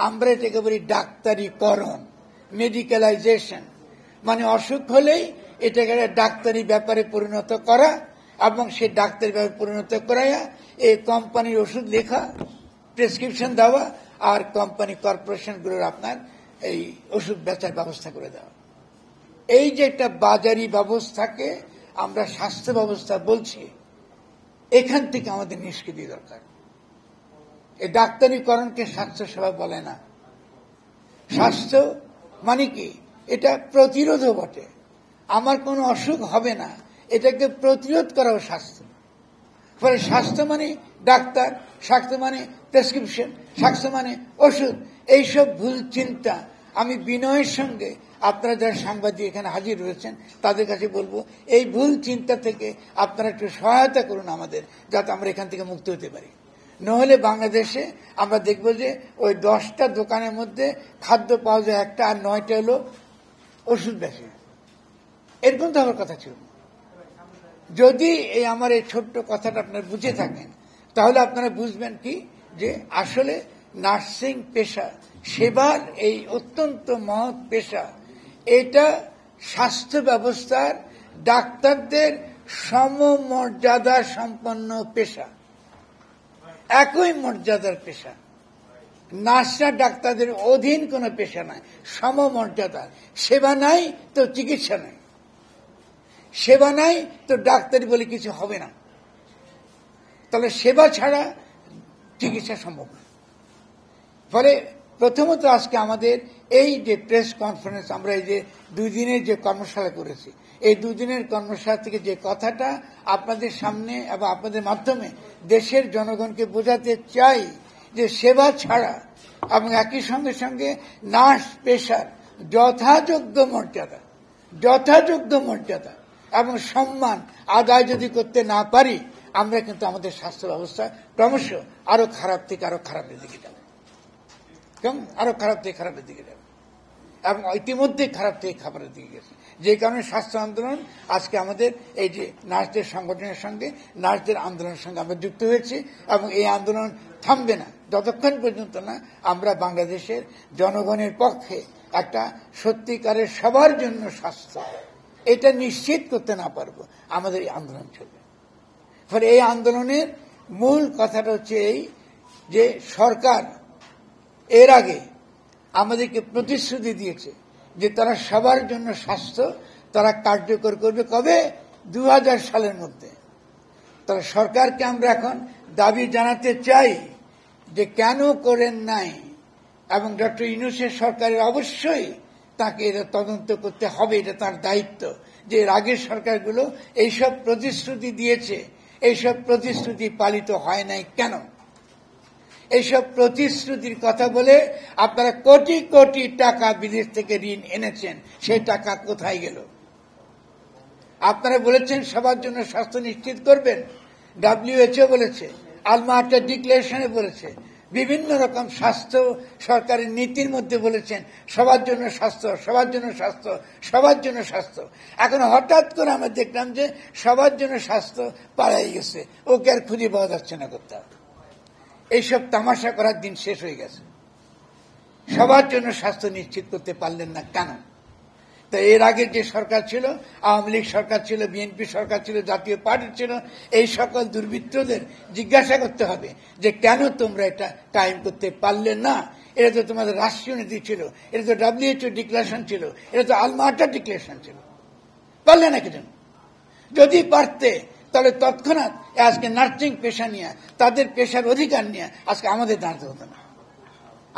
আমরা এটাকে বলি ডাক্তারিকরণ, মেডিকেলাইজেশন। মানে অসুখ হলেই এটাকে ডাক্তারি ব্যাপারে পরিণত করা, এবং সেই ডাক্তারি ব্যাপারে পরিণত করাইয়া এই কোম্পানির ওষুধ লেখা, প্রেসক্রিপশন দেওয়া, আর কোম্পানি কর্পোরেশনগুলোর আপনার এই ওষুধ বেচার ব্যবস্থা করে দেওয়া। এই যে একটা বাজারি ব্যবস্থাকে আমরা স্বাস্থ্য ব্যবস্থা বলছি, এখান থেকে আমাদের নিষ্কৃতি দরকার। এই ডাক্তারিকরণকে স্বাস্থ্য সেবা বলে না। স্বাস্থ্য মানে কি? এটা প্রতিরোধও বটে। আমার কোনো অসুখ হবে না, এটাকে প্রতিরোধ করাও স্বাস্থ্য। ফলে স্বাস্থ্য মানে ডাক্তার, স্বাস্থ্য মানে প্রেসক্রিপশন, স্বাস্থ্য মানে ওষুধ। এইসব ভুল চিন্তা আমি বিনয়ের সঙ্গে আপনারা যারা সাংবাদিক এখানে হাজির রয়েছেন তাদের কাছে বলবো, এই ভুল চিন্তা থেকে আপনারা একটু সহায়তা করুন আমাদের, যাতে আমরা এখান থেকে মুক্ত হতে পারি। নহলে বাংলাদেশে আমরা দেখব যে ওই 10টা দোকানের মধ্যে খাদ্য পাওয়া যায় একটা, আর 9টা হলো ওষুধ বেশি। এরকম তো আমার কথা ছিল। যদি এই আমার এই ছোট্ট কথাটা আপনারা বুঝে থাকেন, তাহলে আপনারা বুঝবেন কি যে আসলে নার্সিং পেশা, সেবার এই অত্যন্ত মহৎ পেশা, এটা স্বাস্থ্য ব্যবস্থার ডাক্তারদের সমমর্যাদা সম্পন্ন পেশা, একই মর্যাদার পেশা। নার্সরা ডাক্তারদের অধীন কোনো পেশা নয়, সমমর্যাদার। সেবা নাই তো চিকিৎসা নাই, সেবা নাই তো ডাক্তারি বলে কিছু হবে না। তাহলে সেবা ছাড়া চিকিৎসা সম্ভব না। ফলে প্রথমত আজকে আমাদের এই যে প্রেস কনফারেন্স, আমরা এই যে 2 দিনের যে কর্মশালা করেছি, এই 2 দিনের কর্মশালা থেকে যে কথাটা আপনাদের সামনে এবং আপনাদের মাধ্যমে দেশের জনগণকে বোঝাতে চাই যে সেবা ছাড়া এবং একই সঙ্গে সঙ্গে নার্স পেশার যথাযোগ্য মর্যাদা এবং সম্মান আদায় যদি করতে না পারি, আমরা কিন্তু আমাদের স্বাস্থ্য ব্যবস্থা ক্রমশ আরো খারাপ থেকে আরো খারাপের দিকে যাবে, আরো খারাপ থেকে খারাপের দিকে যাবে, এবং ইতিমধ্যে খারাপ থেকে খারাপের দিকে গেছে। যে কারণে স্বাস্থ্য আন্দোলন আজকে আমাদের এই যে নার্সদের সংগঠনের সঙ্গে, নার্সদের আন্দোলনের সঙ্গে আমরা যুক্ত হয়েছি, এবং এই আন্দোলন থামবে না যতক্ষণ পর্যন্ত না আমরা বাংলাদেশের জনগণের পক্ষে একটা সত্যিকারের সবার জন্য স্বাস্থ্য এটা নিশ্চিত করতে না পারবো, আমাদের এই আন্দোলন চলবে। ফলে এই আন্দোলনের মূল কথাটা হচ্ছে এই যে সরকার এর আগে আমাদেরকে প্রতিশ্রুতি দিয়েছে যে তারা সবার জন্য স্বাস্থ্য তারা কার্যকর করবে। কবে? 2000 সালের মধ্যে। তারা সরকারকে আমরা এখন দাবি জানাতে চাই যে কেন করেন নাই, এবং ডক্টর ইউনূসের সরকারের অবশ্যই তাকে এটা তদন্ত করতে হবে, এটা তার দায়িত্ব। যে এর আগের সরকারগুলো এইসব প্রতিশ্রুতি দিয়েছে, এইসব প্রতিশ্রুতি পালিত হয় নাই কেন? এইসব প্রতিশ্রুতির কথা বলে আপনারা কোটি কোটি টাকা বিদেশ থেকে ঋণ এনেছেন, সেই টাকা কোথায় গেল? আপনারা বলেছেন সবার জন্য স্বাস্থ্য নিশ্চিত করবেন, WHO বলেছে, আলমা-আটা ডিক্লারেশনে বলেছে, বিভিন্ন রকম স্বাস্থ্য সরকারের নীতির মধ্যে বলেছেন সবার জন্য স্বাস্থ্য, সবার জন্য স্বাস্থ্য, সবার জন্য স্বাস্থ্য। এখন হঠাৎ করে আমরা দেখলাম যে সবার জন্য স্বাস্থ্য পালাই গেছে, ওকে আর খুঁজে পাওয়া যাচ্ছে না কোথাও। এইসব তামাশা করার দিন শেষ হয়ে গেছে। সবার জন্য স্বাস্থ্য নিশ্চিত করতে পারলেন না কেন? তো এর আগে যে সরকার ছিল, আওয়ামী লীগ সরকার ছিল, বিএনপি সরকার ছিল, জাতীয় পার্টি ছিল, এই সকল দুর্বৃত্তদের জিজ্ঞাসা করতে হবে যে কেন তোমরা এটা কায়েম করতে পারলে না? এটা তো তোমাদের রাষ্ট্রীয় নীতি ছিল, এটা তো WHO ডিক্লারেশন ছিল, এটা তো আলমা-আটা ডিক্লারেশন ছিল, পারলে না কেন? যদি পারতে তাহলে তৎক্ষণাৎ আজকে নার্সিং পেশা নিয়ে, তাদের পেশার অধিকার নিয়ে আজকে আমাদের দাঁড়াতে হতো না।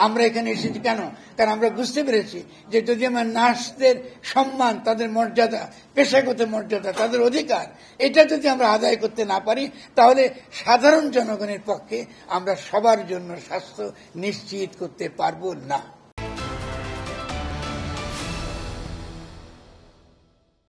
আমরা এখানে এসেছি কেন? কারণ আমরা বুঝতে পেরেছি যে যদি আমরা নার্সদের সম্মান, তাদের মর্যাদা, পেশাগত মর্যাদা, তাদের অধিকার, এটা যদি আমরা আদায় করতে না পারি, তাহলে সাধারণ জনগণের পক্ষে আমরা সবার জন্য স্বাস্থ্য নিশ্চিত করতে পারবো না।